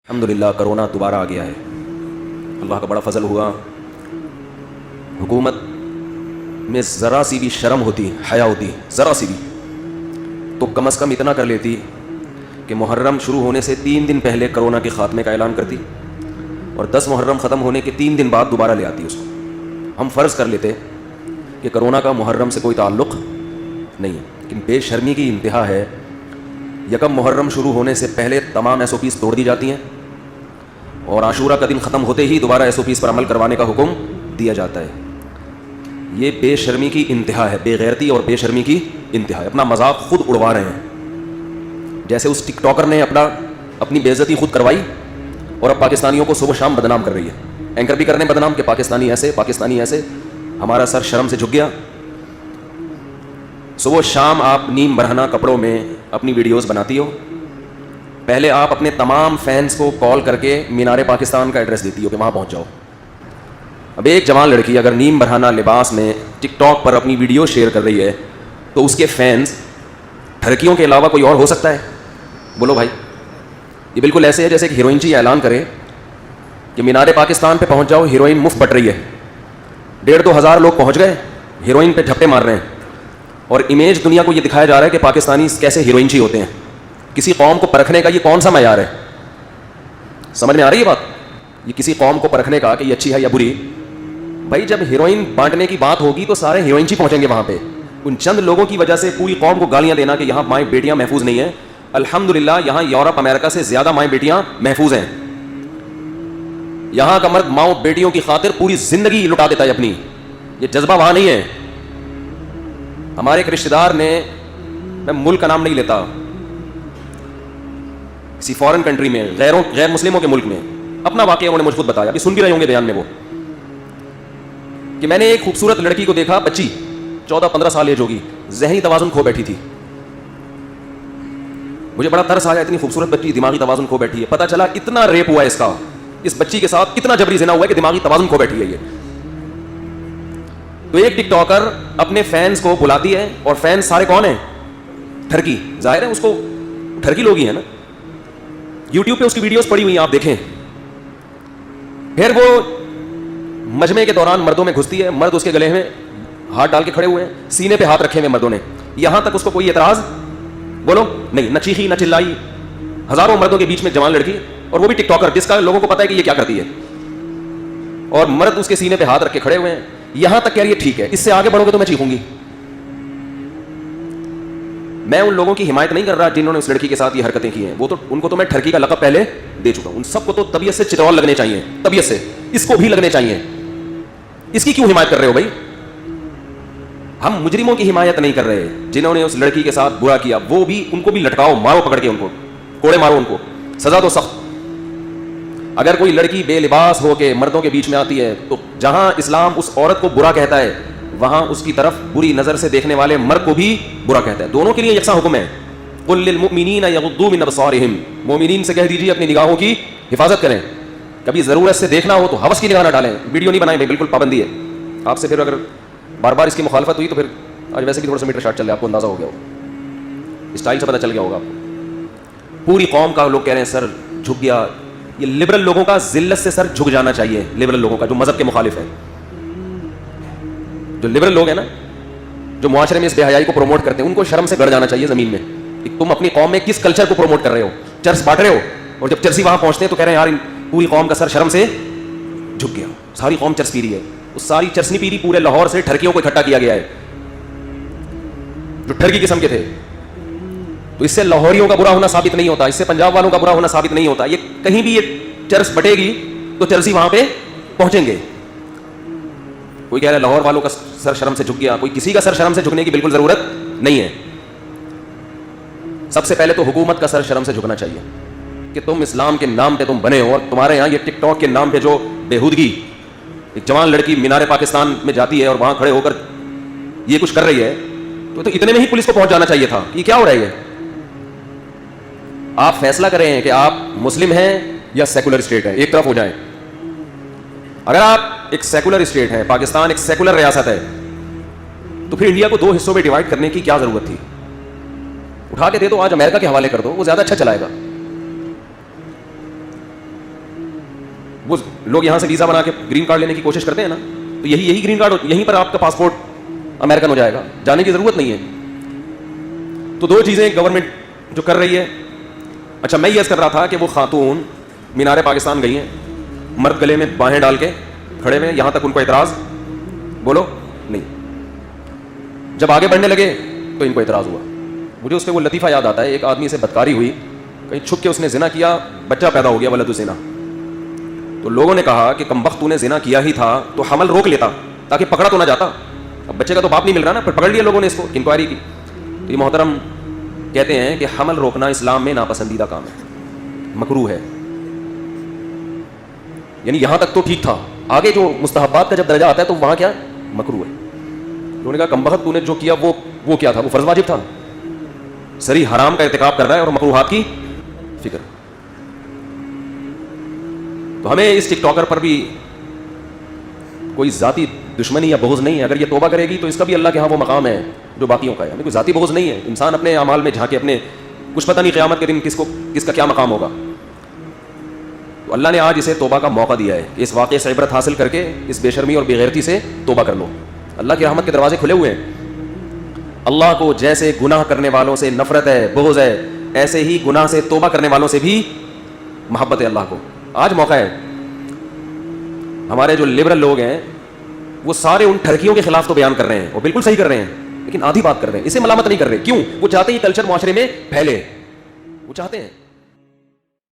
الحمدللہ کرونا دوبارہ آ گیا ہے. اللہ کا بڑا فضل ہوا. حکومت میں ذرا سی بھی شرم ہوتی, حیا ہوتی, ذرا سی بھی, تو کم از کم اتنا کر لیتی کہ محرم شروع ہونے سے 3 دن پہلے کرونا کے خاتمے کا اعلان کرتی اور 10 محرم ختم ہونے کے 3 دن بعد دوبارہ لے آتی اس کو. ہم فرض کر لیتے کہ کرونا کا محرم سے کوئی تعلق نہیں ہے, لیکن بے شرمی کی انتہا ہے. یکم محرم شروع ہونے سے پہلے تمام SOPs توڑ دی جاتی ہیں اور عاشورہ کا دن ختم ہوتے ہی دوبارہ SOPs پر عمل کروانے کا حکم دیا جاتا ہے. یہ بے شرمی کی انتہا ہے, بے غیرتی اور بے شرمی کی انتہا ہے. اپنا مذاق خود اڑوا رہے ہیں, جیسے اس ٹک ٹاکر نے اپنی بے عزتی خود کروائی اور اب پاکستانیوں کو صبح شام بدنام کر رہی ہے. اینکر بھی کرنے بدنام کہ پاکستانی ایسے, پاکستانی ایسے. ہمارا سر شرم سے جھک گیا. صبح شام آپ نیم برہنہ کپڑوں میں اپنی ویڈیوز بناتی ہو. پہلے آپ اپنے تمام فینس کو کال کر کے مینار پاکستان کا ایڈریس دیتی ہو کہ وہاں پہنچ جاؤ. اب ایک جوان لڑکی اگر نیم برہنہ لباس میں ٹک ٹاک پر اپنی ویڈیو شیئر کر رہی ہے تو اس کے فینس ٹھرکیوں کے علاوہ کوئی اور ہو سکتا ہے؟ بولو بھائی. یہ بالکل ایسے ہے جیسے کہ ہیروئن جی اعلان کرے کہ مینار پاکستان پہ پہنچ جاؤ, ہیروئن مفت بٹ رہی ہے. 1,500-2 ہزار لوگ پہنچ گئے, ہیروئن پہ جھپٹے مار رہے ہیں اور امیج دنیا کو یہ دکھایا جا رہا ہے کہ پاکستانی کیسے ہیروئن جی ہوتے ہیں. کسی قوم کو پرکھنے کا یہ کون سا معیار ہے؟ سمجھ میں آ رہی ہے بات؟ یہ کسی قوم کو پرکھنے کا کہ یہ اچھی ہے یا بری. بھائی جب ہیروئن بانٹنے کی بات ہوگی تو سارے ہیروئن جی پہنچیں گے وہاں پہ. ان چند لوگوں کی وجہ سے پوری قوم کو گالیاں دینا کہ یہاں مائیں بیٹیاں محفوظ نہیں ہیں. الحمدللہ یہاں یورپ امریکہ سے زیادہ مائیں بیٹیاں محفوظ ہیں. یہاں کا مرد ماؤں بیٹیوں کی خاطر پوری زندگی لٹا دیتا ہے اپنی. یہ جذبہ وہاں نہیں ہے. ہمارے ایک رشتہ دار نے, میں ملک کا نام نہیں لیتا, کسی فورن کنٹری میں غیر مسلموں کے ملک میں اپنا واقعہ انہوں نے مجھ خود بتایا, ابھی سن بھی رہے ہوں گے بیان میں وہ, کہ میں نے ایک خوبصورت لڑکی کو دیکھا, بچی 14-15 سال ایج ہوگی, ذہنی توازن کھو بیٹھی تھی. مجھے بڑا ترس آیا, اتنی خوبصورت بچی دماغی توازن کھو بیٹھی ہے. پتہ چلا اتنا ریپ ہوا ہے اس کا, اس بچی کے ساتھ اتنا جبری زنا ہوا ہے کہ دماغی توازن کھو بیٹھی ہے یہ. تو ایک ٹک ٹاکر اپنے فینس کو بلاتی ہے اور فینس سارے کون ہیں؟ ٹھرکی. ظاہر ہے اس کو ٹھرکی لوگ ہی ہیں نا. یوٹیوب پہ اس کی ویڈیوز پڑی ہوئی ہیں, آپ دیکھیں. پھر وہ مجمع کے دوران مردوں میں گھستی ہے, مرد اس کے گلے میں ہاتھ ڈال کے کھڑے ہوئے ہیں, سینے پہ ہاتھ رکھے ہوئے مردوں نے. یہاں تک اس کو کوئی اعتراض بولو نہیں, نہ چیخی نہ چلائی. ہزاروں مردوں کے بیچ میں جوان لڑکی, اور وہ بھی ٹک ٹاکر جس کا لوگوں کو پتا ہے کہ یہ کیا کرتی ہے, اور مرد اس کے سینے پہ ہاتھ رکھ کے کھڑے ہوئے ہیں. یہاں تک کہہ رہی ہے ٹھیک ہے, اس سے آگے بڑھو گے تو میں چیخوں گی. میں ان لوگوں کی حمایت نہیں کر رہا جنہوں نے اس لڑکی کے ساتھ یہ حرکتیں کی ہیں, وہ تو ان کو تو میں ٹھرکی کا لقب پہلے دے چکا ہوں. ان سب کو تو طبیعت سے چترول لگنے چاہیے, طبیعت سے. اس کو بھی لگنے چاہیے. اس کی کیوں حمایت کر رہے ہو بھائی؟ ہم مجرموں کی حمایت نہیں کر رہے. جنہوں نے اس لڑکی کے ساتھ برا کیا وہ بھی, ان کو بھی لٹکاؤ, مارو پکڑ کے, ان کو کوڑے مارو, ان کو سزا دو سخت. اگر کوئی لڑکی بے لباس ہو کے مردوں کے بیچ میں آتی ہے تو جہاں اسلام اس عورت کو برا کہتا ہے وہاں اس کی طرف بری نظر سے دیکھنے والے مرد کو بھی برا کہتا ہے. دونوں کے لیے یکساں حکم ہے. قل للمؤمنین یغضوا من ابصارہم, مومنین سے کہہ دیجیے اپنی نگاہوں کی حفاظت کریں. کبھی ضرورت سے دیکھنا ہو تو ہوس کی نگاہ نہ ڈالیں. ویڈیو نہیں بنائیں بھائی, بالکل پابندی ہے. آپ سے پھر اگر بار بار اس کی مخالفت ہوئی تو پھر آج ویسے بھی تھوڑا سا میٹر شارٹ چل رہا ہے, آپ کو اندازہ ہو گیا ہو, اسٹائل سے پتہ چل گیا ہوگا آپ کو. پوری قوم کا لوگ کہہ رہے ہیں سر جھک گیا. یہ لبرل لوگوں کا ذلت سے سر جھک جانا چاہیے. لبرل لوگوں کا جو مذہب کے مخالف ہے, جو لبرل لوگ ہیں نا, جو معاشرے میں اس بے حیائی کو پروموٹ کرتے ہیں, ان کو شرم سے گڑ جانا چاہیے زمین میں. تم اپنی قوم میں کس کلچر کو پروموٹ کر رہے ہو؟ چرس بانٹ رہے ہو, اور جب چرسی وہاں پہنچتے ہیں تو کہہ رہے ہیں یار پوری قوم کا سر شرم سے جھک گیا. ساری قوم چرس پی رہی ہے. اس ساری چرس نہیں پی رہی, پورے لاہور سے ٹھرکیوں کو اکٹھا کیا گیا ہے جو ٹھرکی قسم کے تھے. تو اس سے لاہوریوں کا برا ہونا ثابت نہیں ہوتا, اس سے پنجاب والوں کا برا ہونا ثابت نہیں ہوتا. یہ کہیں بھی یہ چرس بٹے گی تو چرسی وہاں پہ پہنچیں گے. کوئی کہہ رہا ہے لاہور والوں کا سر شرم سے جھک گیا, کوئی کسی کا سر شرم سے جھکنے کی بالکل ضرورت نہیں ہے. سب سے پہلے تو حکومت کا سر شرم سے جھکنا چاہیے کہ تم اسلام کے نام پہ تم بنے ہو, اور تمہارے یہاں یہ ٹک ٹاک کے نام پہ جو بےہودگی, ایک جوان لڑکی مینار پاکستان میں جاتی ہے اور وہاں کھڑے ہو کر یہ کچھ کر رہی ہے, تو اتنے میں ہی پولیس کو پہنچ جانا چاہیے تھا. یہ کیا ہو رہا ہے؟ آپ فیصلہ کریں کہ آپ مسلم ہیں یا سیکولر اسٹیٹ ہے, ایک طرف ہو جائیں. اگر آپ ایک سیکولر اسٹیٹ ہے, پاکستان ایک سیکولر ریاست ہے, تو پھر انڈیا کو 2 حصوں میں ڈیوائڈ کرنے کی کیا ضرورت تھی؟ اٹھا کے دے دو, آج امریکہ کے حوالے کر دو, وہ زیادہ اچھا چلائے گا. وہ لوگ یہاں سے ویزا بنا کے گرین کارڈ لینے کی کوشش کرتے ہیں نا, تو یہی گرین کارڈ, یہیں پر آپ کا پاسپورٹ امریکن ہو جائے گا, جانے کی ضرورت نہیں ہے. تو دو چیزیں گورنمنٹ جو کر رہی ہے. اچھا, میں یہ عرض کر رہا تھا کہ وہ خاتون مینار پاکستان گئی ہیں, مرد گلے میں باہیں ڈال کے کھڑے ہوئے, یہاں تک ان کو اعتراض بولو نہیں. جب آگے بڑھنے لگے تو ان کو اعتراض ہوا. مجھے اس پہ وہ لطیفہ یاد آتا ہے, ایک آدمی سے بدکاری ہوئی, کہیں چھپ کے اس نے زنا کیا, بچہ پیدا ہو گیا ولد الزنا. تو لوگوں نے کہا کہ کمبخت تو نے زنا کیا ہی تھا تو حمل روک لیتا تاکہ پکڑا تو نہ جاتا. اب بچے کا تو باپ نہیں مل رہا نا, پھر پکڑ لیا لوگوں نے اس کو, انکوائری کی. تو یہ محترم کہتے ہیں کہ حمل روکنا اسلام میں ناپسندیدہ کام ہے, مکروہ ہے. یعنی یہاں تک تو ٹھیک تھا, آگے جو مستحبات کا جب درجہ آتا ہے تو وہاں کیا مکروہ ہے. انہوں نے کہا کمبخت تو نے جو کیا وہ کیا تھا, وہ فرض واجب تھا, سری حرام کا ارتکاب کر رہا ہے اور مکروہات کی فکر. تو ہمیں اس ٹک ٹاکر پر بھی کوئی ذاتی دشمنی یا بغض نہیں ہے. اگر یہ توبہ کرے گی تو اس کا بھی اللہ کے ہاں وہ مقام ہے جو باقیوں کا ہے. ہمیں کوئی ذاتی بغض نہیں ہے. انسان اپنے اعمال میں جھانکے, اپنے کچھ پتہ نہیں قیامت کے دن کس کا کیا مقام ہوگا. تو اللہ نے آج اسے توبہ کا موقع دیا ہے کہ اس واقعے سے عبرت حاصل کر کے اس بے شرمی اور بے غیرتی سے توبہ کر لو. اللہ کی رحمت کے دروازے کھلے ہوئے ہیں. اللہ کو جیسے گناہ کرنے والوں سے نفرت ہے, بغض ہے, ایسے ہی گناہ سے توبہ کرنے والوں سے بھی محبت ہے اللہ کو. آج موقع ہے. ہمارے جو لبرل لوگ ہیں وہ سارے ان ٹھرکیوں کے خلاف تو بیان کر رہے ہیں, وہ بالکل صحیح کر رہے ہیں, لیکن آدھی بات کر رہے ہیں, اسے ملامت نہیں کر رہے. کیوں؟ وہ چاہتے ہیں یہ کلچر معاشرے میں پھیلے, وہ چاہتے ہیں.